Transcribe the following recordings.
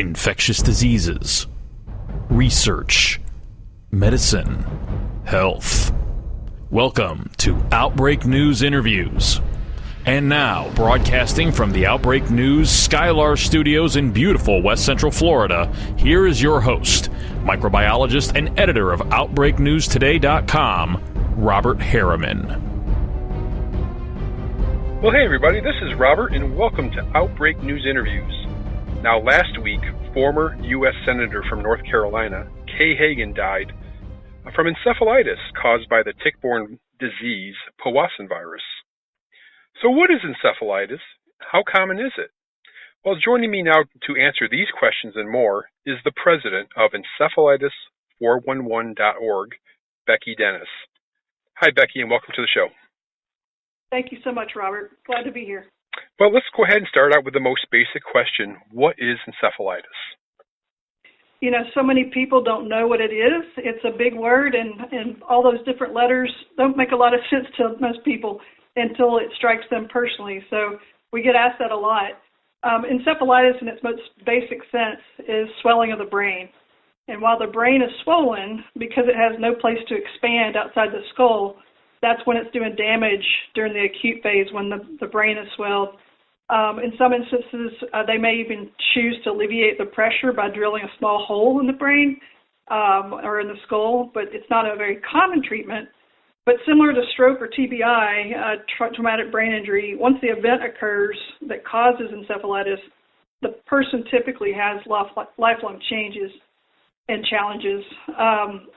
infectious diseases, research, medicine, health. Welcome to Outbreak News Interviews. And now, broadcasting from the Outbreak News Skylar Studios in beautiful West Central Florida, here is your host, microbiologist and editor of OutbreakNewsToday.com, Robert Harriman. Well, hey everybody, this is Robert, and welcome to Outbreak News Interviews. Now, last week, former U.S. Senator from North Carolina, Kay Hagan, died from encephalitis caused by the tick-borne disease, Powassan virus. So what is encephalitis? How common is it? Well, joining me now to answer these questions and more is the president of Encephalitis411.org, Becky Dennis. Hi, Becky, and welcome to the show. Thank you so much, Robert. Glad to be here. Well, let's go ahead and start out with the most basic question. What is encephalitis? You know, so many people don't know what it is. It's a big word, and all those different letters don't make a lot of sense to most people until it strikes them personally. So we get asked that a lot. Encephalitis, in its most basic sense, is swelling of the brain. And while the brain is swollen, because it has no place to expand outside the skull, that's when it's doing damage during the acute phase when the brain is swelled. In some instances, they may even choose to alleviate the pressure by drilling a small hole in the brain or in the skull, but it's not a very common treatment. But similar to stroke or TBI, traumatic brain injury, once the event occurs that causes encephalitis, the person typically has lifelong changes and challenges.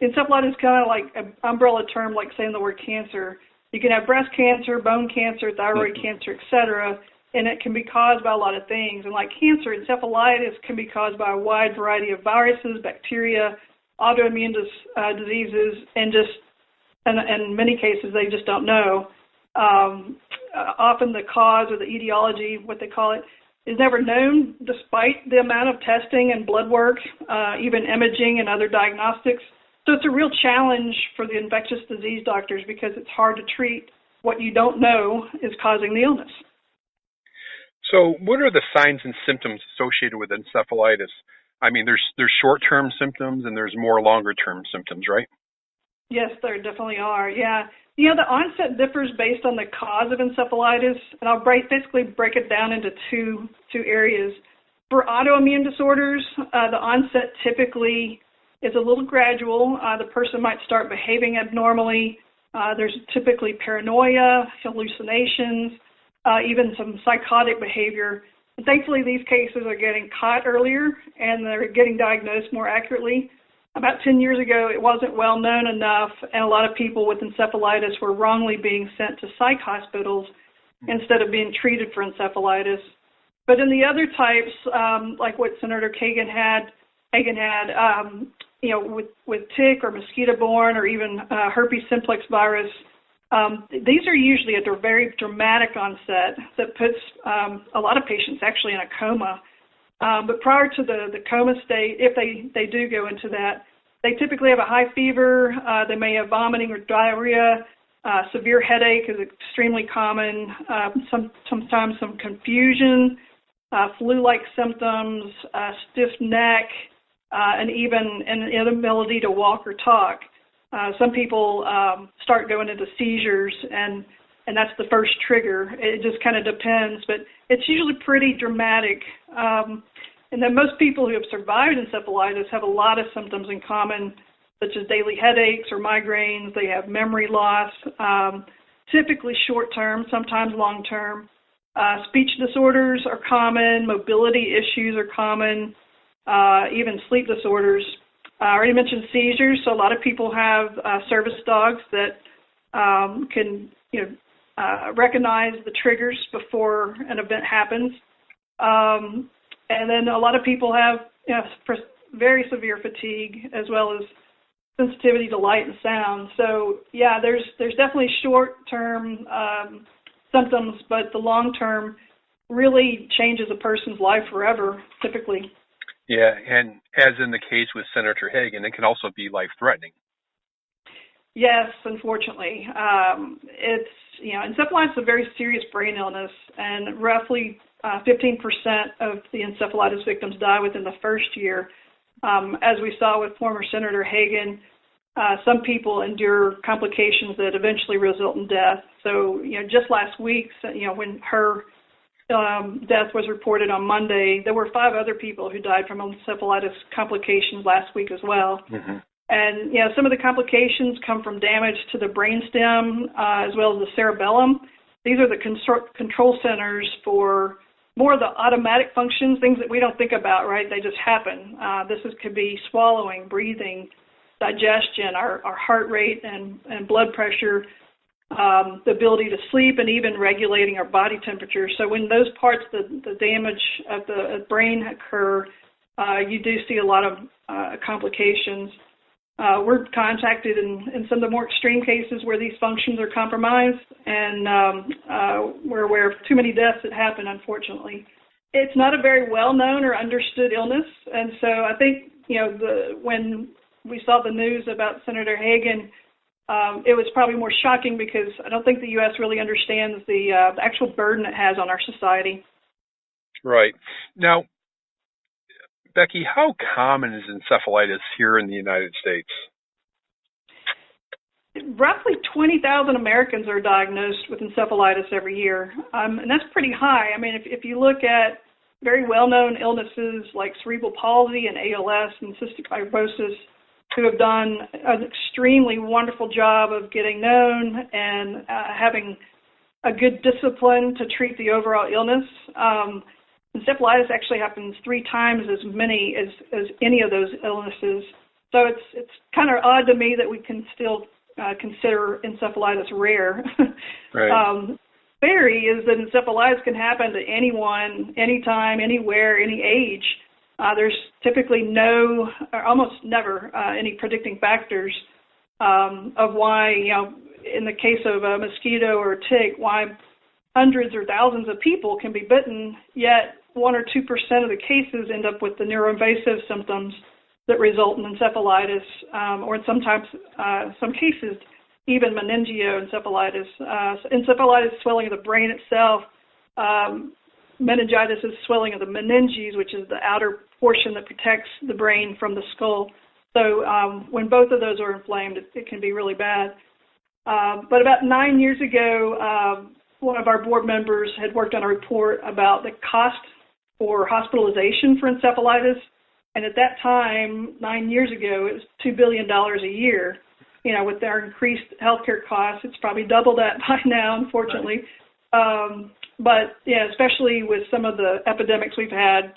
Encephalitis is kind of like an umbrella term, like saying the word cancer. You can have breast cancer, bone cancer, thyroid cancer, etc., and it can be caused by a lot of things. And like cancer, encephalitis can be caused by a wide variety of viruses, bacteria, autoimmune diseases, and in many cases, they just don't know. Often the cause or the etiology, what they call it, is never known despite the amount of testing and blood work, even imaging and other diagnostics. So it's a real challenge for the infectious disease doctors because it's hard to treat what you don't know is causing the illness. So what are the signs and symptoms associated with encephalitis? I mean, there's short-term symptoms and there's more longer-term symptoms, right? Yes, there definitely are, yeah. You know, the onset differs based on the cause of encephalitis, and I'll basically break it down into two areas. For autoimmune disorders, the onset typically is a little gradual. The person might start behaving abnormally. There's typically paranoia, hallucinations, even some psychotic behavior. And thankfully, these cases are getting caught earlier, and they're getting diagnosed more accurately. About 10 years ago, it wasn't well known enough, and a lot of people with encephalitis were wrongly being sent to psych hospitals instead of being treated for encephalitis. But in the other types, like what Senator Hagan had, you know, with tick or mosquito-borne or even herpes simplex virus, these are usually a very dramatic onset that puts a lot of patients actually in a coma. But prior to the coma state, if they do go into that, they typically have a high fever, they may have vomiting or diarrhea, severe headache is extremely common, sometimes some confusion, flu-like symptoms, stiff neck, and even an inability to walk or talk. Some people start going into seizures, and that's the first trigger. It just kind of depends, but it's usually pretty dramatic. And then most people who have survived encephalitis have a lot of symptoms in common, such as daily headaches or migraines. They have memory loss, typically short-term, sometimes long-term. Speech disorders are common. Mobility issues are common, even sleep disorders. I already mentioned seizures, so a lot of people have service dogs that can, recognize the triggers before an event happens. And then a lot of people have very severe fatigue as well as sensitivity to light and sound. So, yeah, there's definitely short-term symptoms, but the long-term really changes a person's life forever, typically. Yeah, and as in the case with Senator Hagan, it can also be life-threatening. Yes, unfortunately. Encephalitis is a very serious brain illness, and roughly 15% of the encephalitis victims die within the first year. As we saw with former Senator Hagan, some people endure complications that eventually result in death. So, just last week, when her death was reported on Monday, there were 5 other people who died from encephalitis complications last week as well. Mm-hmm. And, some of the complications come from damage to the brainstem as well as the cerebellum. These are the control centers for more of the automatic functions, things that we don't think about, right? They just happen. Could be swallowing, breathing, digestion, our heart rate and blood pressure, the ability to sleep, and even regulating our body temperature. So when those parts, the damage of the brain occur, you do see a lot of complications. We're contacted in some of the more extreme cases where these functions are compromised, and we're aware of too many deaths that happen, unfortunately. It's not a very well-known or understood illness, and so I think, when we saw the news about Senator Hagan, it was probably more shocking because I don't think the U.S. really understands the actual burden it has on our society. Right. Now, Becky, how common is encephalitis here in the United States? Roughly 20,000 Americans are diagnosed with encephalitis every year, and that's pretty high. I mean, if you look at very well-known illnesses like cerebral palsy and ALS and cystic fibrosis, who have done an extremely wonderful job of getting known and having a good discipline to treat the overall illness. Encephalitis actually happens 3 times as many as any of those illnesses. So it's kind of odd to me that we can still consider encephalitis rare. Right. Theory is that encephalitis can happen to anyone, anytime, anywhere, any age. There's typically no, or almost never, any predicting factors of why, in the case of a mosquito or a tick, why hundreds or thousands of people can be bitten, yet 1 or 2% of the cases end up with the neuroinvasive symptoms that result in encephalitis, or sometimes, some cases, even meningioencephalitis. Encephalitis is swelling of the brain itself. Meningitis is swelling of the meninges, which is the outer portion that protects the brain from the skull. So when both of those are inflamed, it can be really bad. But about 9 years ago, one of our board members had worked on a report about the cost for hospitalization for encephalitis. And at that time, 9 years ago, it was $2 billion a year. With our increased healthcare costs, it's probably double that by now, unfortunately. But, especially with some of the epidemics we've had,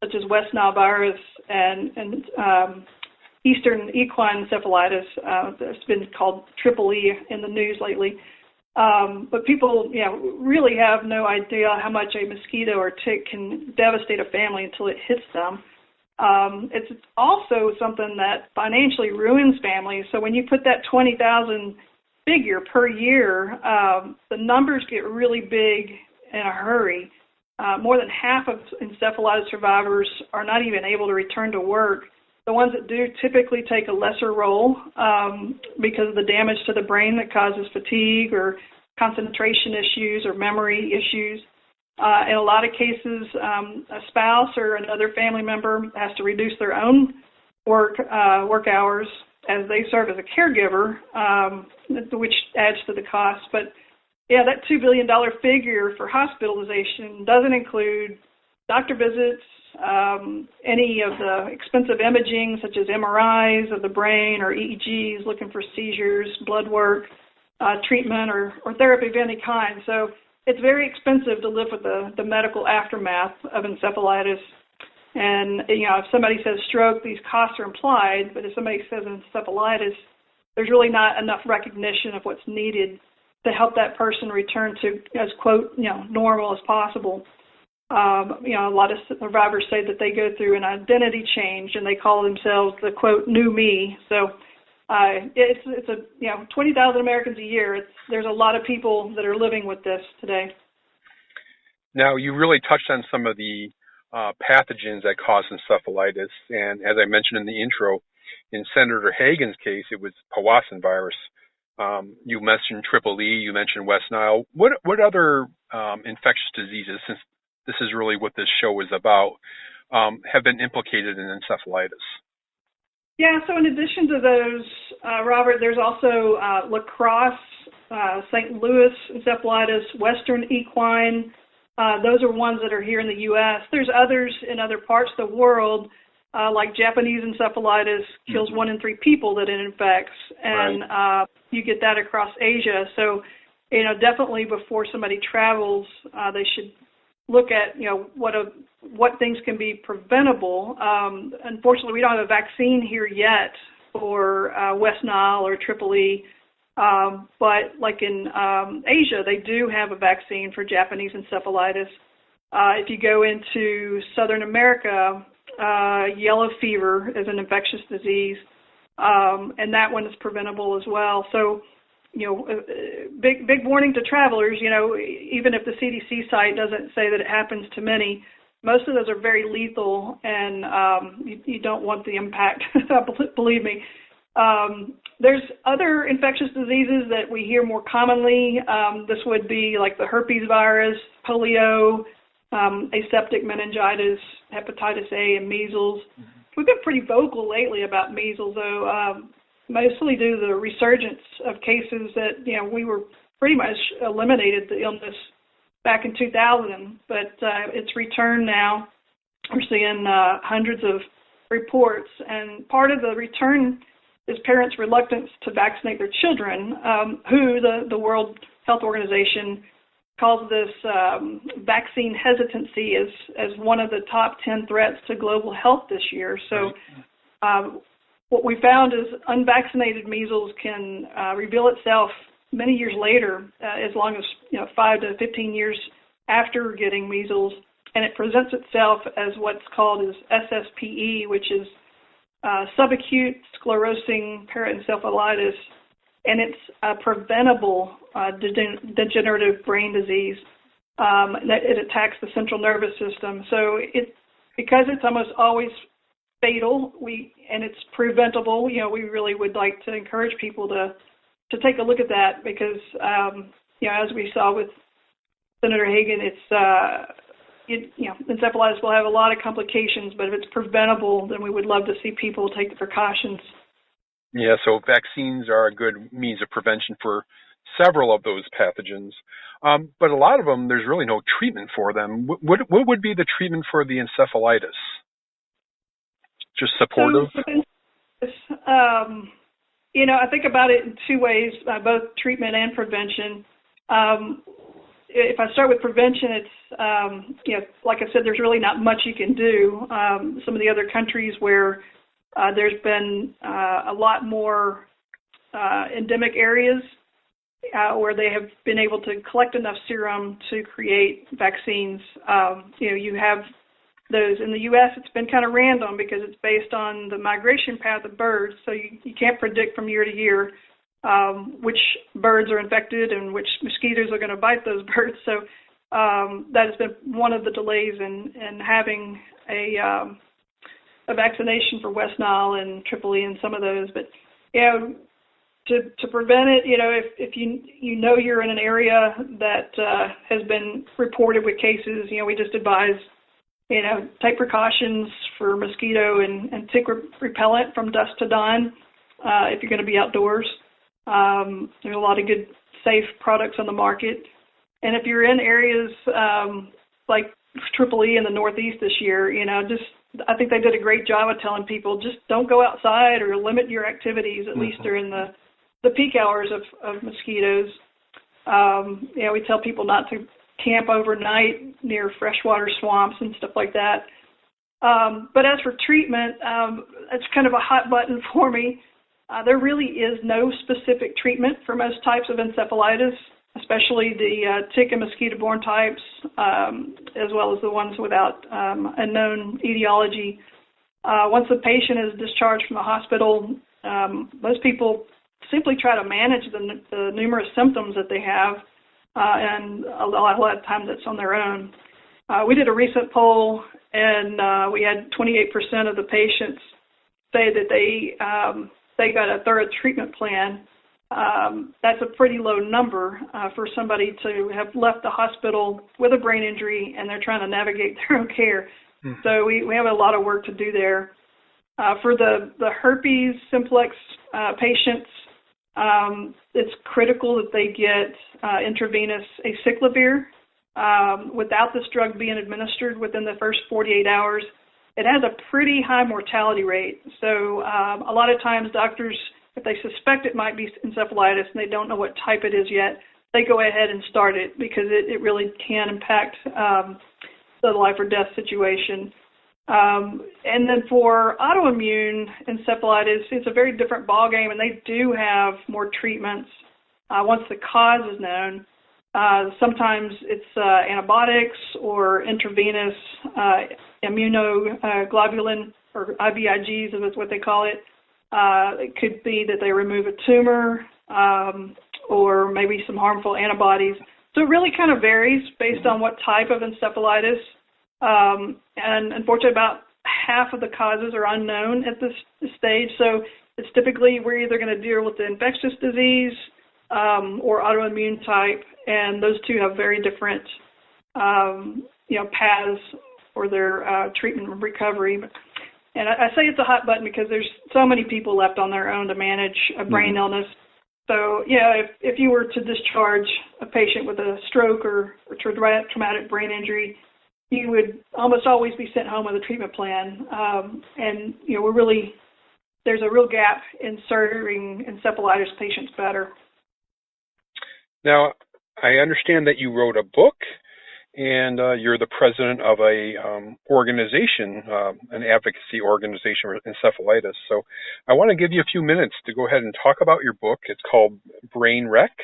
such as West Nile virus and Eastern equine encephalitis, that's been called Triple E in the news lately. But people, really have no idea how much a mosquito or tick can devastate a family until it hits them. It's also something that financially ruins families. So when you put that 20,000 figure per year, the numbers get really big in a hurry. More than half of encephalitis survivors are not even able to return to work. The ones that do typically take a lesser role because of the damage to the brain that causes fatigue or concentration issues or memory issues. In a lot of cases, a spouse or another family member has to reduce their own work hours as they serve as a caregiver, which adds to the cost. But that $2 billion figure for hospitalization doesn't include doctor visits, any of the expensive imaging such as MRIs of the brain or EEGs looking for seizures, blood work, treatment or therapy of any kind. So it's very expensive to live with the medical aftermath of encephalitis. And, if somebody says stroke, these costs are implied, but if somebody says encephalitis, there's really not enough recognition of what's needed to help that person return to as, quote, normal as possible. A lot of survivors say that they go through an identity change and they call themselves the, quote, new me. So it's 20,000 Americans a year. There's a lot of people that are living with this today. Now, you really touched on some of the pathogens that cause encephalitis. And as I mentioned in the intro, in Senator Hagan's case, it was Powassan virus. You mentioned Triple E, you mentioned West Nile. What other infectious diseases, since this is really what this show is about, have been implicated in encephalitis? Yeah, so in addition to those, Robert, there's also La Crosse, St. Louis encephalitis, Western equine. Those are ones that are here in the U.S. There's others in other parts of the world, like Japanese encephalitis kills 1 in 3 people that it infects, and you get that across Asia. So, definitely before somebody travels, they should look at, what things can be preventable. Unfortunately, we don't have a vaccine here yet for West Nile or Triple E, but like in Asia, they do have a vaccine for Japanese encephalitis. If you go into Southern America, yellow fever is an infectious disease, and that one is preventable as well. So, big warning to travelers, even if the CDC site doesn't say that it happens to many, most of those are very lethal, and you don't want the impact, believe me. There's other infectious diseases that we hear more commonly. This would be like the herpes virus, polio, aseptic meningitis, hepatitis A, and measles. We've been pretty vocal lately about measles, though, mostly due to the resurgence of cases that, we were pretty much eliminated the illness back in 2000, but it's returned now. We're seeing hundreds of reports, and part of the return is parents' reluctance to vaccinate their children, who the World Health Organization calls this vaccine hesitancy as one of the top 10 threats to global health this year. So what we found is unvaccinated measles can reveal itself many years later, as long as 5 to 15 years after getting measles, and it presents itself as what's called as SSPE, which is subacute sclerosing paraencephalitis, and it's a preventable degenerative brain disease that it attacks the central nervous system. So because it's almost always fatal, and it's preventable, we really would like to encourage people to take a look at that, because as we saw with Senator Hagan, encephalitis will have a lot of complications, but if it's preventable, then we would love to see people take the precautions. Yeah, so vaccines are a good means of prevention for several of those pathogens. But a lot of them, there's really no treatment for them. What would be the treatment for the encephalitis? Just supportive? I think about it in 2 ways, both treatment and prevention. If I start with prevention, it's, like I said, there's really not much you can do. Some of the other countries where there's been a lot more endemic areas where they have been able to collect enough serum to create vaccines. You have those. In the U.S., it's been kind of random because it's based on the migration path of birds, so you can't predict from year to year which birds are infected and which mosquitoes are going to bite those birds. So that has been one of the delays in having a vaccination for West Nile and Triple E and some of those. But to prevent it, if you're in an area that has been reported with cases, we just advise take precautions for mosquito and tick repellent from dusk to dawn if you're going to be outdoors. There's a lot of good, safe products on the market. And if you're in areas like Triple E in the Northeast this year, I think they did a great job of telling people just don't go outside or limit your activities, at least during the peak hours of mosquitoes. We tell people not to camp overnight near freshwater swamps and stuff like that. But as for treatment, it's kind of a hot button for me. There really is no specific treatment for most types of encephalitis, especially the tick and mosquito-borne types, as well as the ones without a known etiology. Once the patient is discharged from the hospital, most people simply try to manage the numerous symptoms that they have, and a lot of times that's on their own. We did a recent poll, and we had 28% of the patients say that they got a thorough treatment plan that's a pretty low number for somebody to have left the hospital with a brain injury and they're trying to navigate their own care. Mm-hmm. So we have a lot of work to do there. For the herpes simplex patients, it's critical that they get intravenous acyclovir. Without this drug being administered within the first 48 hours, it has a pretty high mortality rate. So a lot of times doctors, if they suspect it might be encephalitis and they don't know what type it is yet, they go ahead and start it because it really can impact the life or death situation. And then for autoimmune encephalitis, it's a very different ballgame, and they do have more treatments once the cause is known. Sometimes it's antibiotics or intravenous immunoglobulin, or IVIGs is what they call it. It could be that they remove a tumor or maybe some harmful antibodies. So it really kind of varies based on what type of encephalitis. And unfortunately, about half of the causes are unknown at this stage. So it's typically we're either going to deal with the infectious disease or autoimmune type, and those two have very different, paths for their treatment and recovery. And I say it's a hot button because there's so many people left on their own to manage a brain illness. So, if you were to discharge a patient with a stroke or traumatic brain injury, you would almost always be sent home with a treatment plan. There's a real gap in serving encephalitis patients better. Now, I understand that you wrote a book, and you're the president of a organization, an advocacy organization for encephalitis. So I want to give you a few minutes to go ahead and talk about your book. It's called Brain Wreck,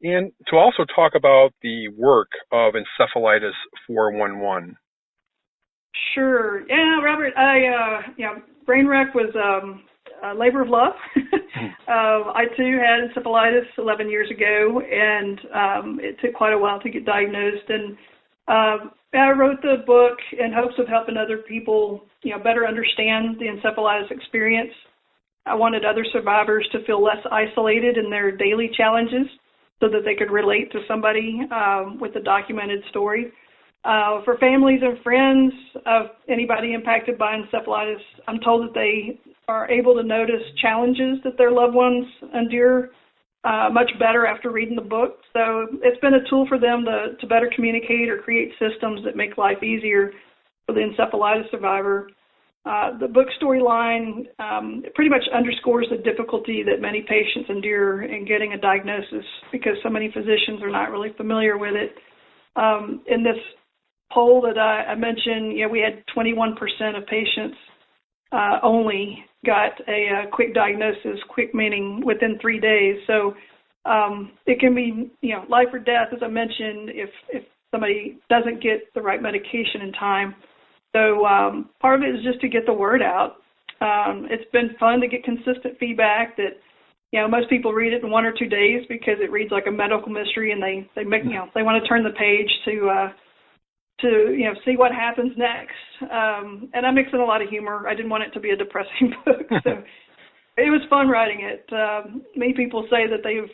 and to also talk about the work of Encephalitis 411. Sure. Yeah, Robert, Brain Wreck was a labor of love. I, too, had encephalitis 11 years ago, and it took quite a while to get diagnosed. And I wrote the book in hopes of helping other people, better understand the encephalitis experience. I wanted other survivors to feel less isolated in their daily challenges so that they could relate to somebody with a documented story. For families and friends of anybody impacted by encephalitis, I'm told that they are able to notice challenges that their loved ones endure much better after reading the book. So it's been a tool for them to better communicate or create systems that make life easier for the encephalitis survivor. The book storyline pretty much underscores the difficulty that many patients endure in getting a diagnosis because so many physicians are not really familiar with it. In this poll that I mentioned, we had 21% of patients only got a quick diagnosis, quick meaning within 3 days. So it can be, life or death, as I mentioned, if somebody doesn't get the right medication in time. So part of it is just to get the word out. It's been fun to get consistent feedback that, most people read it in 1 or 2 days because it reads like a medical mystery, and they want to turn the page to see what happens next. And I mix in a lot of humor. I didn't want it to be a depressing book, so it was fun writing it. Many people say that they've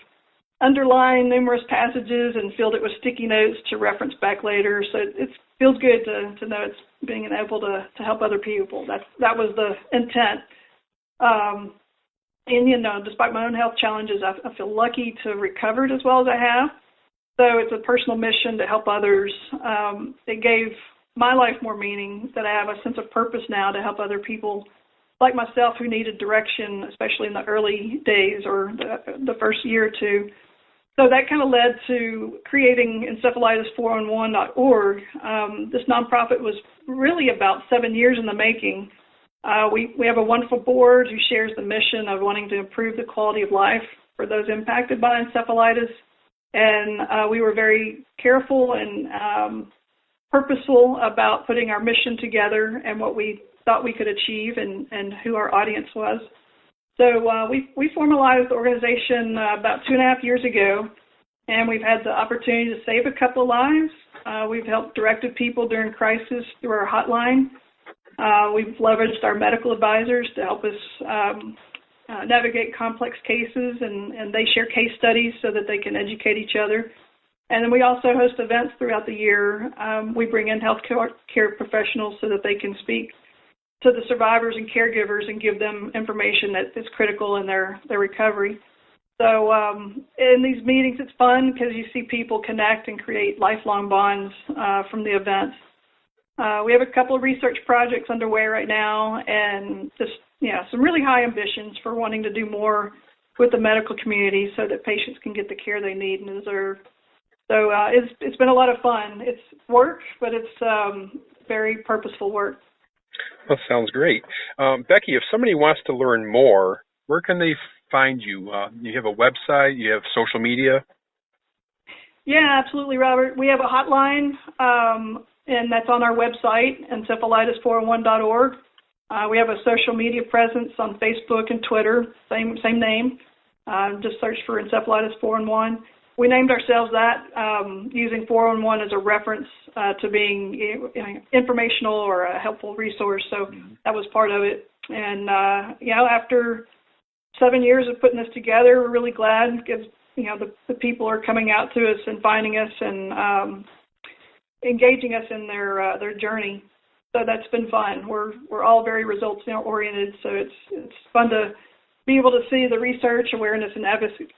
underlined numerous passages and filled it with sticky notes to reference back later. So it feels good to know it's being able to help other people. That was the intent. And despite my own health challenges, I feel lucky to have recovered as well as I have. So it's a personal mission to help others. It gave my life more meaning, that I have a sense of purpose now to help other people like myself who needed direction, especially in the early days or the first year or two. So that kind of led to creating Encephalitis411.org. This nonprofit was really about 7 years in the making. We have a wonderful board who shares the mission of wanting to improve the quality of life for those impacted by encephalitis. And we were very careful and purposeful about putting our mission together and what we thought we could achieve and who our audience was. So we formalized the organization about 2.5 years ago, and we've had the opportunity to save a couple of lives. We've helped directed people during crisis through our hotline. We've leveraged our medical advisors to help us navigate complex cases, and they share case studies so that they can educate each other. And then we also host events throughout the year. We bring in healthcare professionals so that they can speak to the survivors and caregivers and give them information that is critical in their recovery. So in these meetings, it's fun because you see people connect and create lifelong bonds from the events. We have a couple of research projects underway right now, and just some really high ambitions for wanting to do more with the medical community so that patients can get the care they need and deserve. So it's been a lot of fun. It's work, but it's very purposeful work. That sounds great. Becky, if somebody wants to learn more, where can they find you? You have a website, you have social media? Yeah, absolutely, Robert. We have a hotline, and that's on our website, encephalitis411.org. We have a social media presence on Facebook and Twitter, same name. Just search for Encephalitis 411. We named ourselves that using 411 as a reference to being informational or a helpful resource. So that was part of it. And after 7 years of putting this together, we're really glad because the people are coming out to us and finding us and engaging us in their journey. So that's been fun. We're all very results oriented. So it's fun to be able to see the research, awareness, and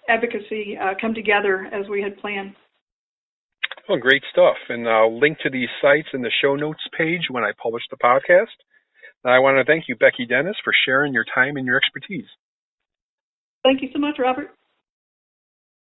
advocacy come together as we had planned. Well, great stuff. And I'll link to these sites in the show notes page when I publish the podcast. And I want to thank you, Becky Dennis, for sharing your time and your expertise. Thank you so much, Robert.